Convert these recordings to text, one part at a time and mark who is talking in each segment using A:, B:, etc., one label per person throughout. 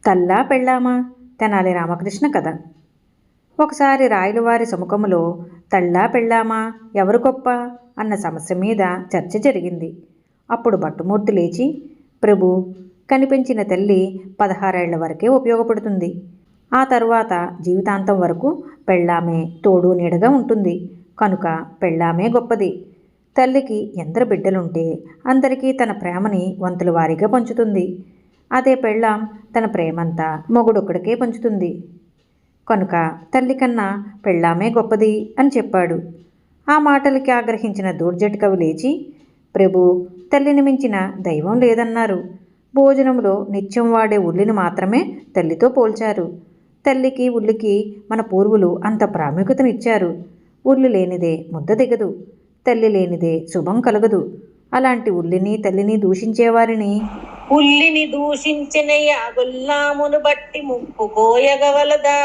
A: తల్లా పెళ్ళామా? తెనాలి రామకృష్ణ కథ. ఒకసారి రాయలవారి సముఖములో తల్లా పెళ్ళామా ఎవరు గొప్ప అన్న సమస్య మీద చర్చ జరిగింది. అప్పుడు భట్టుమూర్తి లేచి, ప్రభు, కనిపించిన తల్లి 16 ఏళ్ల వరకే ఉపయోగపడుతుంది. ఆ తరువాత జీవితాంతం వరకు పెళ్ళామే తోడు నీడగా ఉంటుంది. కనుక పెళ్ళామే గొప్పది. తల్లికి ఎందరు బిడ్డలుంటే అందరికీ తన ప్రేమని వంతుల వారీగా పంచుతుంది. అదే పెళ్ళాం తన ప్రేమంతా మొగుడొక్కడికే పంచుతుంది. కనుక తల్లి కన్నా పెళ్ళామే గొప్పది అని చెప్పాడు. ఆ మాటలకి ఆగ్రహించిన దూర్జటి కవి లేచి, ప్రభు, తల్లిని మించిన దైవం లేదన్నారు. భోజనంలో నిత్యం వాడే ఉల్లిని మాత్రమే తల్లితో పోల్చారు. తల్లికి ఉల్లికి మన పూర్వులు అంత ప్రాముఖ్యతనిచ్చారు. ఉల్లి లేనిదే ముద్ద దిగదు, తల్లి లేనిదే శుభం కలగదు. అలాంటి ఉల్లిని తల్లిని దూషించేవారిని,
B: ఉల్లిని దూషించిన యాగుల్లామును బట్టి ముక్కు కోయగవలదా,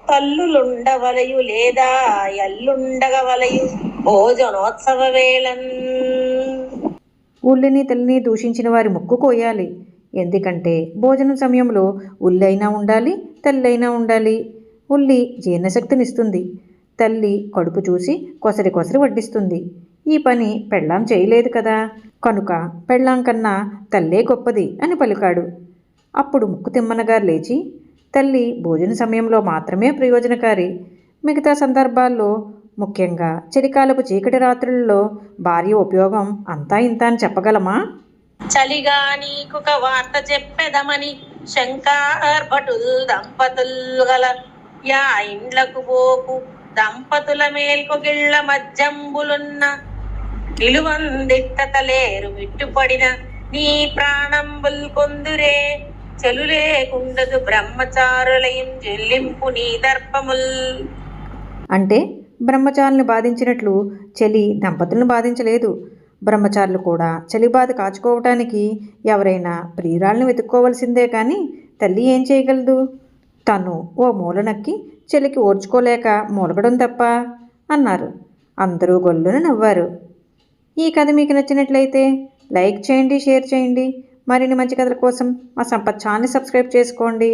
B: తల్లులుండవలయు లేదా ఎల్లుండగవలయు భోజనోత్సవ వేళన్.
A: ఉల్లిని తల్లిని దూషించిన వారి ముక్కు కోయాలి. ఎందుకంటే భోజనం సమయంలో ఉల్లి అయినా ఉండాలి, తల్లి అయినా ఉండాలి. ఉల్లి జీర్ణశక్తినిస్తుంది. తల్లి కడుపు చూసి కొసరి కొసరి వడ్డిస్తుంది. ఈ పని పెళ్ళాం చేయలేదు కదా. కనుక పెళ్ళాం కన్నా తల్లే గొప్పది అని పలికాడు. అప్పుడు ముక్కు తిమ్మనగారు లేచి, తల్లి భోజన సమయంలో మాత్రమే ప్రయోజనకారి. మిగతా సందర్భాల్లో, ముఖ్యంగా చలికాలపు చీకటి రాత్రులలో భార్య ఉపయోగం అంతా ఇంత అని చెప్పగలమా?
B: చలిగా నీకొక వార్త చెప్పెదమని శంకర్భటుల్ దంపతుల్ గల యా ఇండ్లకు పోకు దంపతుల మేల్కొగిళ్ల మధ్యంబులున్న నిలువందిట్టతలేరు విట్టుపడిన నీ ప్రాణంబుల్ కొందురే చెలులేకుండదు బ్రహ్మచారులయం చెల్లింపు నీ దర్పముల్.
A: అంటే బ్రహ్మచారుల్ని బాధించినట్లు చలి దంపతులను బాధించలేదు. బ్రహ్మచారులు కూడా చలి బాధ కాచుకోవటానికి ఎవరైనా ప్రియురాల్ని వెతుక్కోవలసిందే కానీ తల్లి ఏం చేయగలదు? తను ఓ మూలనక్కి చలికి ఓర్చుకోలేక మూలగడం తప్ప అన్నారు. అందరూ గొల్లున నవ్వారు. ఈ కథ మీకు నచ్చినట్లయితే లైక్ చేయండి, షేర్ చేయండి. మరిన్ని మంచి కథల కోసం మా సంపత్ ఛానల్ని సబ్స్క్రైబ్ చేసుకోండి.